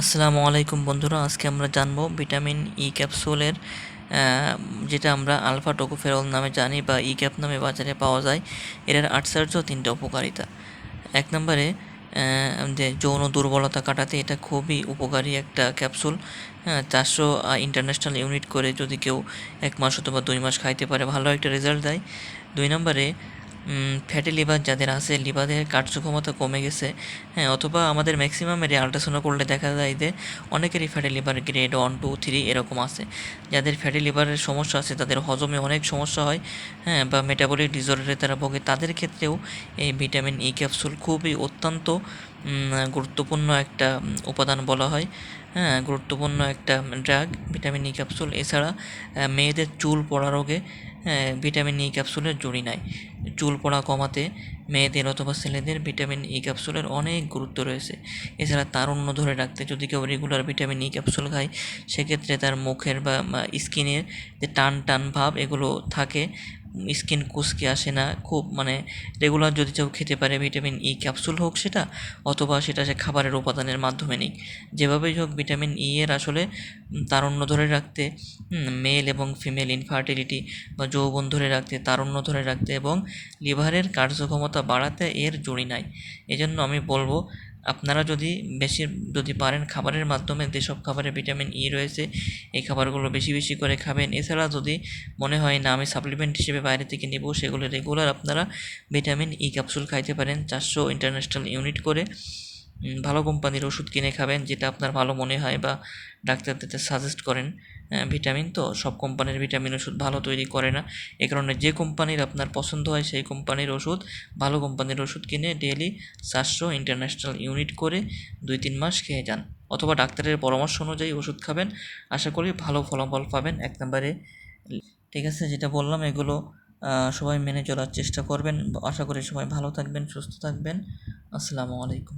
আসসালামু আলাইকুম বন্ধুরা, আজকে আমরা জানবো ভিটামিন ই ক্যাপসুলের যেটা আমরা আলফা টোকোফেরল নামে জানি বা ই ক্যাপ নামে বাজারে পাওয়া যায়। এর আশ্চর্য তিনটে উপকারিতা। এক নম্বরে যে যৌন দুর্বলতা কাটাতে এটা খুবই উপকারী একটা ক্যাপসুল। হ্যাঁ, 400 ইন্টারন্যাশনাল ইউনিট করে যদি কেউ 1 মাস অথবা 2 মাস খাইতে পারে ভালো একটা রেজাল্ট দেয়। 2 নম্বরে ফ্যাটি লিভার যাদের আছে, লিভারের কার্যক্ষমতা কমে গেছে, হ্যাঁ, অথবা আমাদের ম্যাক্সিমামেরই আল্ট্রাসাউন্ড করলে দেখা যায় যে অনেকেরই ফ্যাটি লিভার গ্রেড 1, 2, 3 এরকম আছে। যাদের ফ্যাটি লিভারের সমস্যা আছে, তাদের হজমে অনেক সমস্যা হয়, হ্যাঁ, বা মেটাবলিক ডিসঅর্ডারে তারা ভোগে, তাদের ক্ষেত্রেও এই ভিটামিন ই ক্যাপসুল খুবই অত্যন্ত গুরুত্বপূর্ণ একটা উপাদান বলা হয়। হ্যাঁ, গুরুত্বপূর্ণ একটা ড্রাগ ভিটামিন ই ক্যাপসুল। এছাড়া মেয়েদের চুল পড়া রোগে ভিটামিন ই ক্যাপসুলের জুড়ি নাই। চুল পড়া কমাতে মেয়েদের অথবা ছেলেদের ভিটামিন ই ক্যাপসুলের অনেক গুরুত্ব রয়েছে। এছাড়া তারুণ্য ধরে রাখতে যদি কেউ রেগুলার ভিটামিন ই ক্যাপসুল খায়, সেক্ষেত্রে তার মুখের বা স্কিনের যে টান টান ভাব এগুলো থাকে, স্কিন কুঁচকে আসে না খুব, মানে রেগুলার যদি কেউ খেতে পারে ভিটামিন ই ক্যাপসুল হোক সেটা, অথবা সেটা সে খাবারের উপাদানের মাধ্যমে নিক, যেভাবেই হোক ভিটামিন ই এর আসলে তারুণ্য ধরে রাখতে, মেল এবং ফিমেল ইনফার্টিলিটি বা যৌবন ধরে রাখতে, তারুণ্য ধরে রাখতে এবং লিভারের কার্যক্ষমতা বাড়াতে এর জুড়ি নাই। এজন্য আমি বলবো, আপনারা যদি পারেন খাবারের মাধ্যমে যেসব খাবারে ভিটামিন ই রয়েছে এই খাবারগুলো বেশি বেশি করে খাবেন। এছাড়া যদি মনে হয় না আমি সাপ্লিমেন্ট হিসেবে বাইরে থেকে নেব, সেগুলো রেগুলার আপনারা ভিটামিন ই ক্যাপসুল খাইতে পারেন 400 ইন্টারন্যাশনাল ইউনিট করে। ভালো কোম্পানির ওষুধ কিনে খাবেন যেটা আপনার ভালো মনে হয় বা ডাক্তার যাতে সাজেস্ট করেন। ভিটামিন তো সব কোম্পানির ভিটামিন ওষুধ ভালো তৈরি করে না, এ কারণে যে কোম্পানির আপনার পছন্দ হয় সেই কোম্পানির ওষুধ, ভালো কোম্পানির ওষুধ কিনে ডেইলি 400 ইন্টারন্যাশনাল ইউনিট করে 2-3 মাস খেয়ে যান, অথবা ডাক্তারের পরামর্শ অনুযায়ী ওষুধ খাবেন। আশা করি ভালো ফলাফল পাবেন। 1 নম্বরে ঠিক আছে, যেটা বললাম এগুলো সবাই মেনে চলার চেষ্টা করবেন। আশা করি সবাই ভালো থাকবেন, সুস্থ থাকবেন। আসসালামু আলাইকুম।